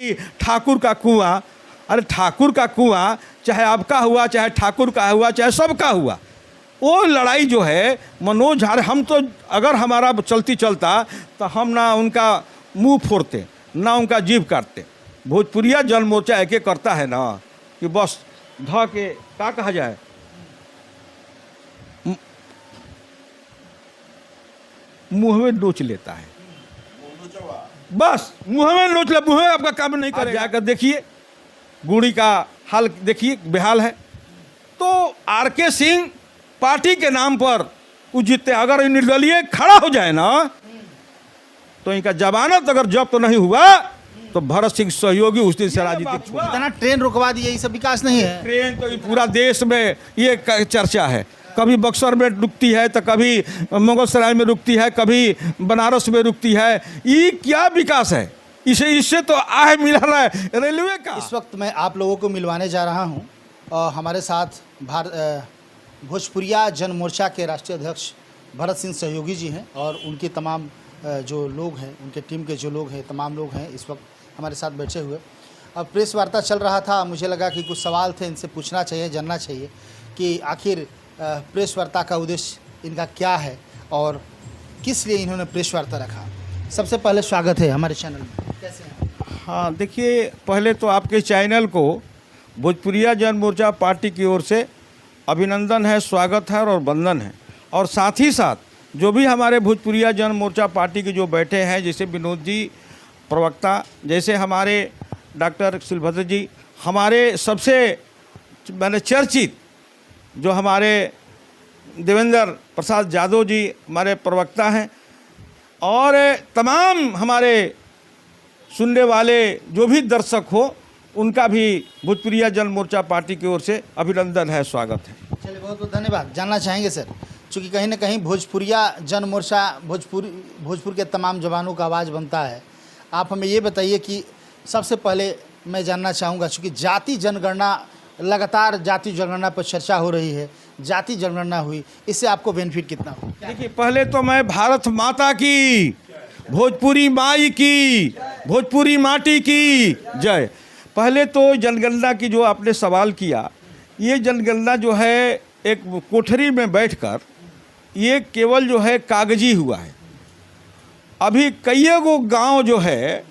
ठाकुर का कुआं, अरे ठाकुर का कुआं चाहे आपका हुआ, चाहे ठाकुर का हुआ, चाहे सबका हुआ, वो लड़ाई जो है मनोज झा, हम तो अगर हमारा चलती चलता तो हम ना उनका मुंह फोड़ते ना उनका जीभ काटते। भोजपुरिया जन मोर्चा एक करता है ना कि बस ध के क्या कहा जाए, मुंह में नोच लेता है, बस मुंह में नोच ले, मुंह में आपका काम नहीं करेगा। जाकर देखिए गुड़ी का हाल देखिए, बेहाल है। तो आर.के. सिंह पार्टी के नाम पर वो जीतते, अगर निर्दलीय खड़ा हो जाए ना तो इनका जमानत अगर जब्त तो नहीं हुआ तो भरत सिंह सहयोगी उस दिन से राजनीतिक हुआ। इतना ट्रेन रुकवा दिए, ये सब विकास नहीं है। ट्रेन तो पूरा देश में ये चर्चा है, कभी बक्सर में रुकती है तो कभी मुगलसराय में रुकती है, कभी बनारस में रुकती है। ये क्या विकास है? इससे तो आय मिला रहा है रेलवे का। इस वक्त मैं आप लोगों को मिलवाने जा रहा हूं और हमारे साथ भोजपुरिया जन मोर्चा के राष्ट्रीय अध्यक्ष भरत सिंह सहयोगी जी हैं और उनके तमाम जो लोग हैं, उनके टीम के जो लोग हैं, तमाम लोग हैं इस वक्त हमारे साथ बैठे हुए। अब प्रेस वार्ता चल रहा था, मुझे लगा कि कुछ सवाल थे, इनसे पूछना चाहिए, जानना चाहिए कि आखिर प्रेस वार्ता का उद्देश्य इनका क्या है और किस लिए इन्होंने प्रेस वार्ता रखा। सबसे पहले स्वागत है हमारे चैनल में, कैसे हैं? हाँ देखिए, पहले तो आपके चैनल को भोजपुरिया जन मोर्चा पार्टी की ओर से अभिनंदन है, स्वागत है और वंदन है। और साथ ही साथ जो भी हमारे भोजपुरिया जन मोर्चा पार्टी के जो बैठे हैं, जैसे विनोद जी प्रवक्ता, जैसे हमारे डॉक्टर शिलभद्र जी, हमारे सबसे मैंने चर्चित जो हमारे देवेंद्र प्रसाद यादव जी हमारे प्रवक्ता हैं, और तमाम हमारे सुनने वाले जो भी दर्शक हो उनका भी भोजपुरिया जन मोर्चा पार्टी की ओर से अभिनंदन है, स्वागत है। चलिए, बहुत बहुत धन्यवाद। जानना चाहेंगे सर, चूँकि कहीं ना कहीं भोजपुरिया जन मोर्चा भोजपुर के तमाम जवानों का आवाज़ बनता है, आप हमें ये बताइए कि सबसे पहले मैं जानना चाहूँगा, चूँकि जाति जनगणना लगातार जाति जनगणना पर चर्चा हो रही है, जाति जनगणना हुई, इससे आपको बेनिफिट कितना हो? देखिए, पहले तो मैं भारत माता की, भोजपुरी माई की, भोजपुरी माटी की जय। पहले तो जनगणना की जो आपने सवाल किया, ये जनगणना जो है एक कोठरी में बैठकर ये केवल जो है कागजी हुआ है। अभी कई गो गांव जो है,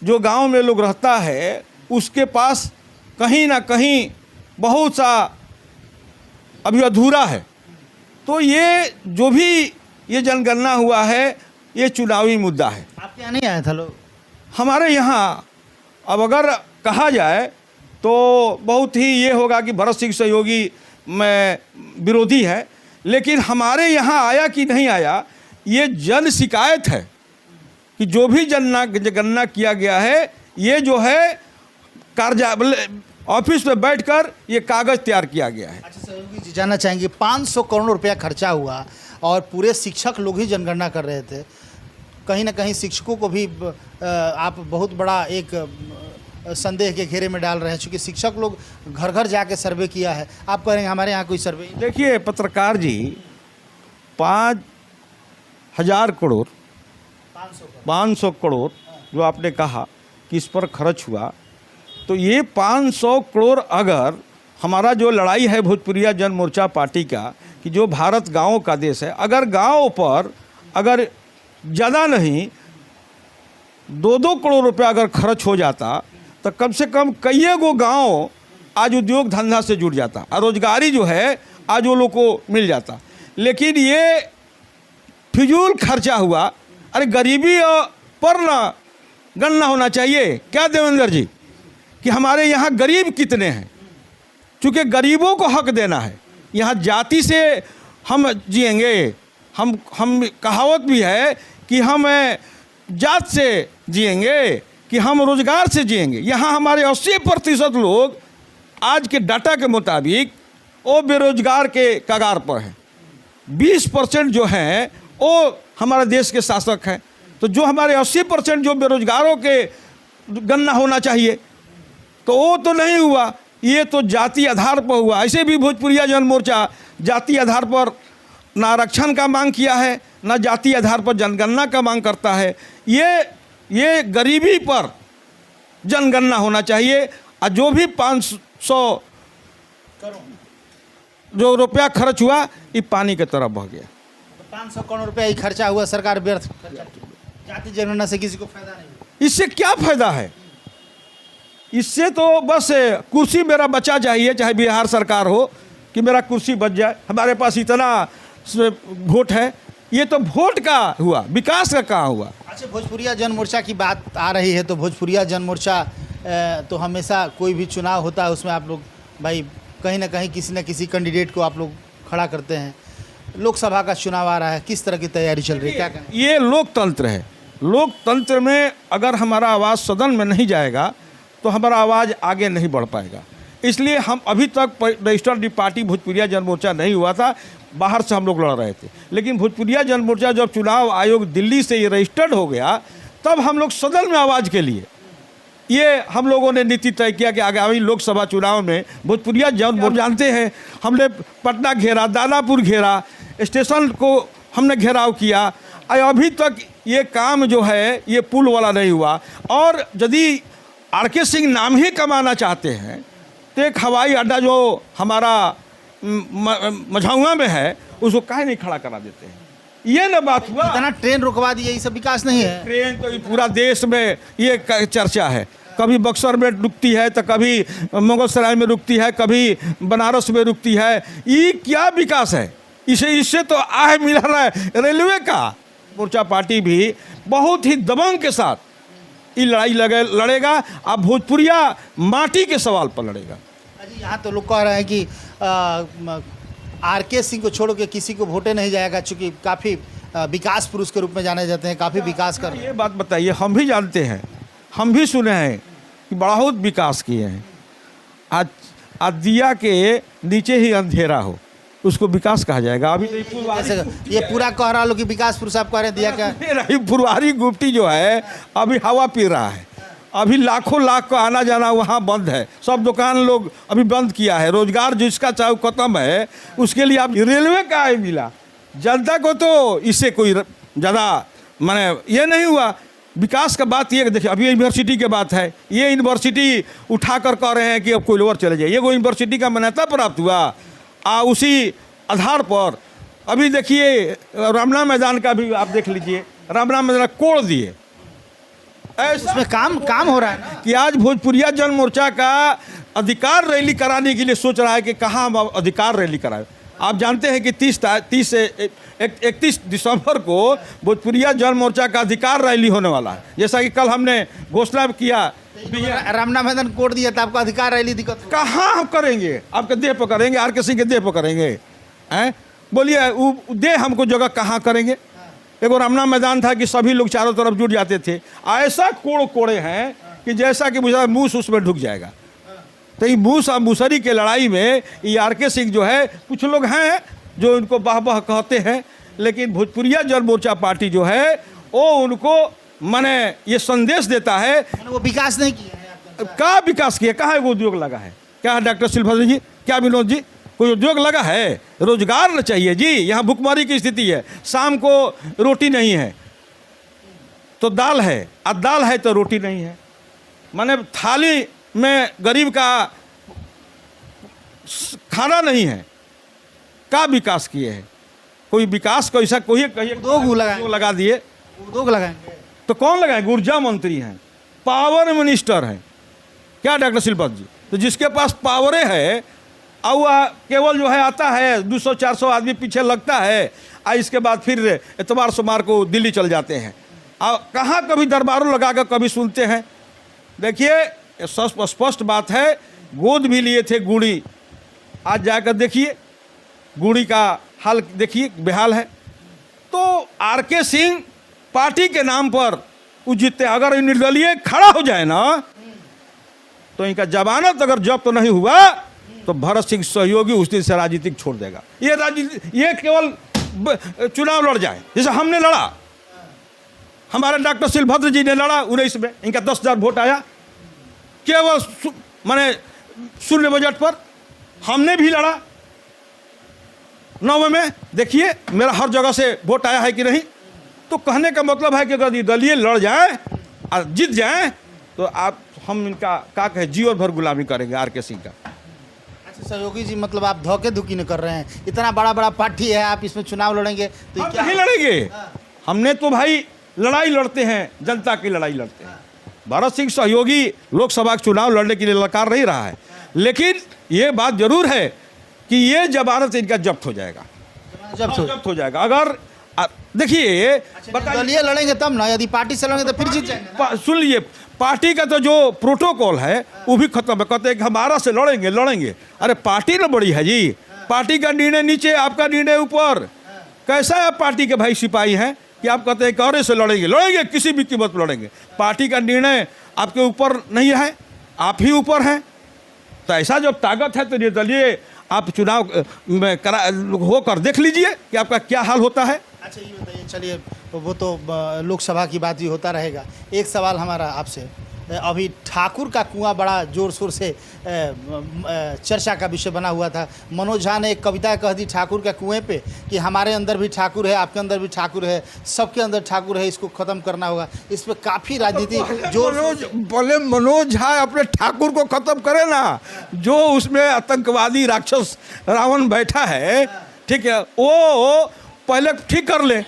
जो गांव में लोग रहता है, उसके पास कहीं ना कहीं बहुत सा अभी अधूरा है। तो ये जो भी ये जनगणना हुआ है, ये चुनावी मुद्दा है। आपके यहाँ नहीं आया था लोग? हमारे यहाँ अब अगर कहा जाए तो बहुत ही ये होगा कि भरत सिंह सहयोगी में विरोधी है, लेकिन हमारे यहाँ आया कि नहीं आया, ये जन शिकायत है कि जो भी जनगणना किया गया है, ये जो है ऑफिस में बैठकर ये कागज़ तैयार किया गया है। अच्छा सहयोगी जी, जानना चाहेंगे 500 करोड़ रुपया खर्चा हुआ और पूरे शिक्षक लोग ही जनगणना कर रहे थे, कहीं ना कहीं शिक्षकों को भी आप बहुत बड़ा एक संदेह के घेरे में डाल रहे हैं, क्योंकि शिक्षक लोग घर घर जाके सर्वे किया है। आप कह रहे हैं हमारे यहाँ कोई सर्वे? देखिए पत्रकार जी, 5,000 करोड़ 500 करोड़ जो आपने कहा कि इस पर खर्च हुआ, तो ये 500 करोड़ अगर हमारा जो लड़ाई है भोजपुरिया जन मोर्चा पार्टी का कि जो भारत गाँव का देश है, अगर गाँव पर अगर ज़्यादा नहीं 2-2 करोड़ रुपया अगर खर्च हो जाता तो कम से कम कई गो गांव आज उद्योग धंधा से जुड़ जाता और रोजगारी जो है आज वो लोग को मिल जाता। लेकिन ये फिजूल खर्चा हुआ। अरे गरीबी पर ना गणना होना चाहिए क्या देवेंद्र जी, कि हमारे यहाँ गरीब कितने हैं? चूँकि गरीबों को हक देना है। यहाँ जाति से हम जिएंगे, हम कहावत भी है कि हम जात से जिएंगे कि हम रोजगार से जिएंगे। यहाँ हमारे 80% लोग आज के डाटा के मुताबिक वो बेरोजगार के कगार पर हैं। 20% जो हैं वो हमारे देश के शासक हैं। तो जो हमारे 80% जो बेरोजगारों के गणना होना चाहिए तो वो तो नहीं हुआ, ये तो जाति आधार पर हुआ। ऐसे भी भोजपुरिया जन मोर्चा जाति आधार पर ना आरक्षण का मांग किया है, ना जाति आधार पर जनगणना का मांग करता है। ये गरीबी पर जनगणना होना चाहिए और जो भी 500 जो रुपया खर्च हुआ ये पानी की तरफ बह गया। 500 करोड़ रुपया ही खर्चा हुआ, सरकार व्यर्थ खर्चा की। जाति जनगणना से किसी को फायदा नहीं हुआ। इससे क्या फायदा है? इससे तो बस कुर्सी मेरा बचा चाहिए, चाहे बिहार सरकार हो, कि मेरा कुर्सी बच जाए, हमारे पास इतना वोट है। ये तो वोट का हुआ, विकास का कहाँ हुआ? अच्छा, भोजपुरिया जन मोर्चा की बात आ रही है तो भोजपुरिया जन मोर्चा तो हमेशा कोई भी चुनाव होता है उसमें आप लोग भाई कहीं ना कहीं किसी न किसी कैंडिडेट को आप लोग खड़ा करते हैं। लोकसभा का चुनाव आ रहा है, किस तरह की तैयारी चल रही है, क्या कहें? ये लोकतंत्र है। लोकतंत्र में अगर हमारा आवाज़ सदन में नहीं जाएगा तो हमारा आवाज़ आगे नहीं बढ़ पाएगा। इसलिए हम अभी तक रजिस्टर्ड पार्टी भोजपुरिया जन मोर्चा नहीं हुआ था, बाहर से हम लोग लड़ रहे थे। लेकिन भोजपुरिया जन मोर्चा जब चुनाव आयोग दिल्ली से ये रजिस्टर्ड हो गया तब हम लोग सदन में आवाज़ के लिए ये हम लोगों ने नीति तय किया कि आगामी लोकसभा चुनाव में भोजपुरिया जन मोर्चा, जानते हैं हमने पटना घेरा, दानापुर घेरा, स्टेशन को हमने घेराव किया। अभी तक ये काम जो है ये पुल वाला नहीं हुआ। और यदि आर.के. सिंह नाम ही कमाना चाहते हैं तो एक हवाई अड्डा जो हमारा मझौआ में है उसको काहे नहीं खड़ा करा देते हैं? ये ना बात हुआ। इतना ट्रेन रुकवा दिए, ये सब विकास नहीं है। ट्रेन तो पूरा देश में ये चर्चा है, कभी बक्सर में रुकती है तो कभी मुगलसराय में रुकती है, कभी बनारस में रुकती है। ये क्या विकास है? इससे तो आय मिल रहा है रेलवे का। मोर्चा पार्टी भी बहुत ही दबंग के साथ ये लड़ाई लड़ेगा। अब भोजपुरिया माटी के सवाल पर लड़ेगा। अजी, यहाँ तो लोग कह रहे हैं कि आर.के. सिंह को छोड़ के किसी को वोटे नहीं जाएगा, चूँकि काफ़ी विकास पुरुष के रूप में जाने जाते हैं, काफ़ी विकास कर। ये बात बताइए, हम भी जानते हैं, हम भी सुने हैं कि बहुत विकास किए हैं। आज दिया के नीचे ही अंधेरा हो उसको विकास कहा जाएगा? अभी तो ये पूरा कह रहा लो कि विकास पुरुष आप कह रहे हैं, दिया क्या पुरवारी गुप्ती जो है अभी हवा पी रहा है। अभी लाखों लाख का आना जाना वहाँ बंद है, सब दुकान लोग अभी बंद किया है। रोजगार जिसका चाहे खत्म है, उसके लिए आप रेलवे का आय मिला। जनता को तो इससे कोई ज़्यादा माने ये नहीं हुआ। विकास का बात ये देखिए, अभी यूनिवर्सिटी की बात है, ये यूनिवर्सिटी उठाकर कह रहे हैं कि अब कोइलवर चले जाइए। वो यूनिवर्सिटी का मान्यता प्राप्त हुआ उसी आधार पर। अभी देखिए रामना मैदान का भी आप देख लीजिए, रामना मैदान कोड़ दिए। उसमें काम हो रहा है ना कि आज भोजपुरिया जन मोर्चा का अधिकार रैली कराने के लिए सोच रहा है कि कहाँ हम अधिकार रैली कराएं। आप जानते हैं कि 30 से 31 दिसंबर को भोजपुरिया जन मोर्चा का अधिकार रैली होने वाला है। जैसा कि कल हमने घोषणा किया, रामना मैदान कोड़ दिया तो आपको अधिकार रैली दिक्कत कहाँ हम करेंगे? आपके देह पर करेंगे, आर.के. सिंह के देह पर करेंगे? हैं बोलिए, वो देह हमको जगह कहाँ करेंगे? एगो रामना मैदान था कि सभी लोग चारों तरफ जुट जाते थे। ऐसा कोड़े हैं कि जैसा कि मुझे मूस उसमें ढुक जाएगा। तो ये मूस और मूसरी के लड़ाई में ये आर.के. सिंह जो है, कुछ लोग हैं जो इनको बाह बाह कहते हैं, लेकिन भोजपुरिया जन मोर्चा पार्टी जो है वो उनको माने ये संदेश देता है वो विकास नहीं किया है। का विकास किया? कहाँ एगो उद्योग लगा है? क्या डॉक्टर शिलभद्र जी, क्या विनोद जी, कोई उद्योग लगा है? रोजगार न चाहिए जी। यहाँ भुखमरी की स्थिति है, शाम को रोटी नहीं है तो दाल है, और दाल है तो रोटी नहीं है। माने थाली में गरीब का खाना नहीं है। का विकास किए हैं? कोई विकास को ऐसा कोई उद्योग लगा दिए, उद्योग लगाएंगे तो कौन लगाएंगे? ऊर्जा मंत्री हैं, पावर मिनिस्टर हैं, क्या डॉक्टर शिलभद्र जी? तो जिसके पास पावरे है और वह केवल जो है आता है 200-400 आदमी पीछे लगता है और इसके बाद फिर एतवार सोमवार को दिल्ली चल जाते हैं। और कहाँ कभी दरबारों लगा कर कभी सुनते हैं? देखिए स्पष्ट बात है, गोद भी लिए थे गुड़ी, आज जाकर देखिए गुड़ी का हाल देखिए बेहाल है। तो आर.के. सिंह पार्टी के नाम पर वो जीतते, अगर निर्दलीय खड़ा हो जाए ना तो इनका जमानत अगर जब्त नहीं हुआ तो भरत सिंह सहयोगी उस दिन से राजनीतिक छोड़ देगा। ये केवल चुनाव लड़ जाए, जैसे हमने लड़ा, हमारे डॉक्टर शिलभद्र जी ने लड़ा 19 में, इनका 10,000 वोट आया केवल माने शून्य बजट पर। हमने भी लड़ा 9 में, देखिए मेरा हर जगह से वोट आया है कि नहीं। तो कहने का मतलब है कि अगर दलीय लड़ जाए और जीत जाए तो आप हम इनका क्या कहे जीवन भर गुलामी करेंगे आर के सिंह का। अच्छा सहयोगी जी, मतलब आप धोखे धुकी न कर रहे हैं, इतना बड़ा बड़ा पार्टी है, आप इसमें चुनाव लड़ेंगे तो हम क्या नहीं लड़ेंगे। हमने तो भाई लड़ाई लड़ते हैं, जनता की लड़ाई लड़ते हैं। भरत सिंह सहयोगी लोकसभा के चुनाव लड़ने के लिए ललकार नहीं रहा है, लेकिन ये बात जरूर है कि ये जमानत इनका जब्त हो जाएगा, जब्त हो जाएगा। अगर देखिए दलीय लड़ेंगे तब ना, यदि पार्टी से लड़ेंगे तो फिर जीत जाएंगे। सुन लीजिए, पार्टी का तो जो प्रोटोकॉल है वो भी खत्म है। कहते हैं कि हमारा से लड़ेंगे। अरे पार्टी ना बड़ी है जी, पार्टी का निर्णय नीचे, आपका निर्णय ऊपर। कैसा है आप पार्टी के भाई सिपाही हैं कि आप कहते हैं कि से लड़ेंगे, किसी भी कीमत पर लड़ेंगे। पार्टी का निर्णय आपके ऊपर नहीं है, आप ही ऊपर हैं। तो ऐसा जब ताकत है तो निर्दलीय आप चुनाव होकर देख लीजिए कि आपका क्या हाल होता है। अच्छा ये बताइए, चलिए वो तो लोकसभा की बात ही होता रहेगा। एक सवाल हमारा आपसे, अभी ठाकुर का कुआं बड़ा जोर शोर से चर्चा का विषय बना हुआ था। मनोज झा ने एक कविता कह दी ठाकुर के कुएं पे कि हमारे अंदर भी ठाकुर है, आपके अंदर भी ठाकुर है, सबके अंदर ठाकुर है, इसको ख़त्म करना होगा। इस पर काफ़ी राजनीति बोले मनोज झा अपने ठाकुर को ख़त्म करे ना, जो उसमें आतंकवादी राक्षस रावण बैठा है, ठीक है, वो पहले ठीक कर ले,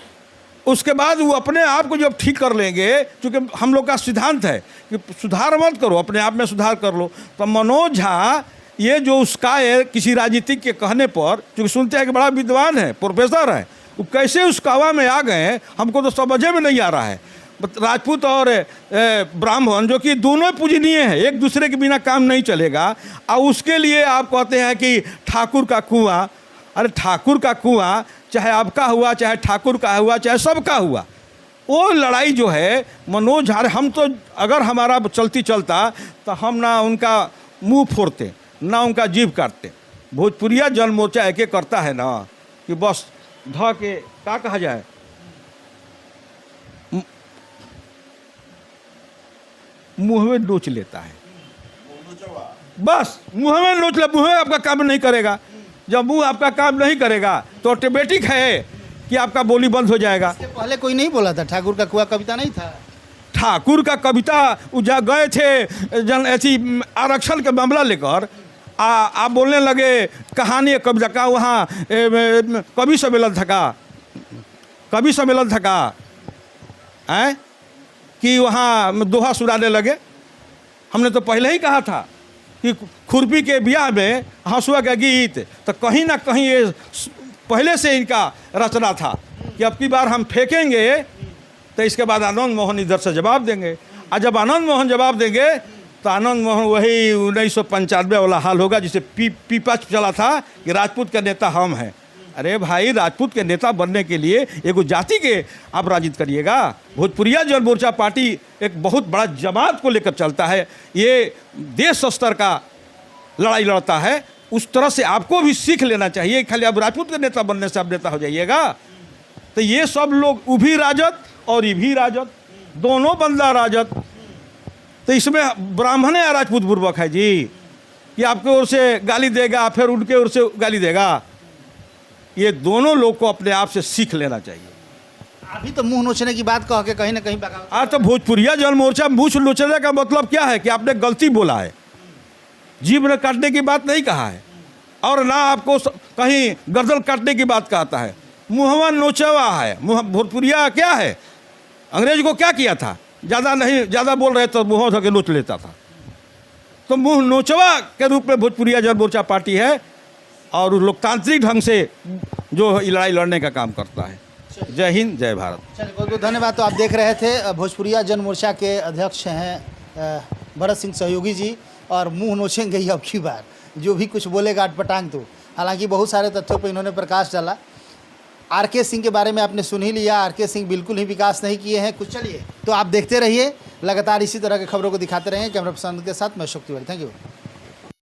उसके बाद वो अपने आप को जब ठीक कर लेंगे, क्योंकि हम लोग का सिद्धांत है कि सुधार मत करो, अपने आप में सुधार कर लो। तो मनोज झा ये जो उसका है किसी राजनीतिक के कहने पर, क्योंकि सुनते हैं कि बड़ा विद्वान है, प्रोफेसर है, वो कैसे उस कावा में आ गए हमको तो समझे में नहीं आ रहा है। राजपूत और ब्राह्मण जो कि दोनों पूजनीय हैं, एक दूसरे के बिना काम नहीं चलेगा, और उसके लिए आप कहते हैं कि ठाकुर का कुआं। अरे ठाकुर का कुआं चाहे आपका हुआ, चाहे ठाकुर का हुआ, चाहे सबका हुआ, वो लड़ाई जो है मनोज झा, हम तो अगर हमारा चलती चलता तो हम ना उनका मुंह फोड़ते ना उनका जीभ काटते। भोजपुरिया जन मोर्चा एक करता है ना कि बस ध के क्या कहा जाए, मुंह में नोच लेता है, बस मुंह में नोच ले। मुंह में आपका काम नहीं करेगा, जब मुंह आपका काम नहीं करेगा तो ऑटोमेटिक है कि आपका बोली बंद हो जाएगा। इसके पहले कोई नहीं बोला था ठाकुर का कुआं कविता नहीं था। ठाकुर का कविता उजा गए थे जन ऐसी आरक्षण का मामला लेकर, आप बोलने लगे कहानी कविता का, वहाँ कवि सम्मेलन थका है कि वहाँ दोहा सुनाने लगे। हमने तो पहले ही कहा था कि खुरपी के ब्याह में हंसुआ का गीत, तो कहीं ना कहीं ये पहले से इनका रचना था कि अब की बार हम फेंकेंगे तो इसके बाद आनंद मोहन इधर से जवाब देंगे, और जब आनंद मोहन जवाब देंगे तो आनंद मोहन वही 1995 वाला हाल होगा जिसे पीपा चला था कि राजपूत के नेता हम हैं। अरे भाई, राजपूत के नेता बनने के लिए एगो जाति के आप राजित करिएगा। भोजपुरिया जन मोर्चा पार्टी एक बहुत बड़ा जमात को लेकर चलता है, ये देश स्तर का लड़ाई लड़ता है। उस तरह से आपको भी सीख लेना चाहिए। खाली आप राजपूत के नेता बनने से आप नेता हो जाइएगा, तो ये सब लोग वो भी राजद और ये भी राजद, दोनों बंदा राजद। तो इसमें ब्राह्मण या राजपूत पूर्वक है जी कि आपके ओर से गाली देगा फिर उनके ओर से गाली देगा। ये दोनों लोग को अपने आप से सीख लेना चाहिए। अभी तो मुंह नोचने की बात कह के कहीं ना कहीं आज तो भोजपुरिया जन मोर्चा मुंह नोचने का मतलब क्या है कि आपने गलती बोला है, जीभ न काटने की बात नहीं कहा है, और ना आपको कहीं गर्दन काटने की बात कहता है। मुहवा नोचवा है। भोजपुरिया क्या है, अंग्रेज को क्या किया था, ज़्यादा बोल रहे तो मुँह धो के नोच लेता था। तो मुँह नोचवा के रूप में भोजपुरिया जन मोर्चा पार्टी है, और लोकतांत्रिक ढंग से जो लड़ाई लड़ने का काम करता है। जय हिंद, जय भारत। चलिए, बहुत बहुत धन्यवाद। तो आप देख रहे थे भोजपुरिया जन मोर्चा के अध्यक्ष हैं भरत सिंह सहयोगी जी, और मुंह नोचेंगे ही अब की बार, जो भी कुछ बोलेगा अटपटांग। तो हालांकि बहुत सारे तथ्यों पर इन्होंने प्रकाश डाला। आर.के. सिंह के बारे में आपने सुन ही लिया, आर.के. सिंह बिल्कुल ही विकास नहीं किए हैं कुछ। चलिए, तो आप देखते रहिए, लगातार इसी तरह की खबरों को दिखाते रहेंगे। कैमरा पर्सन के साथ मैं अशोक तिवारी, थैंक यू।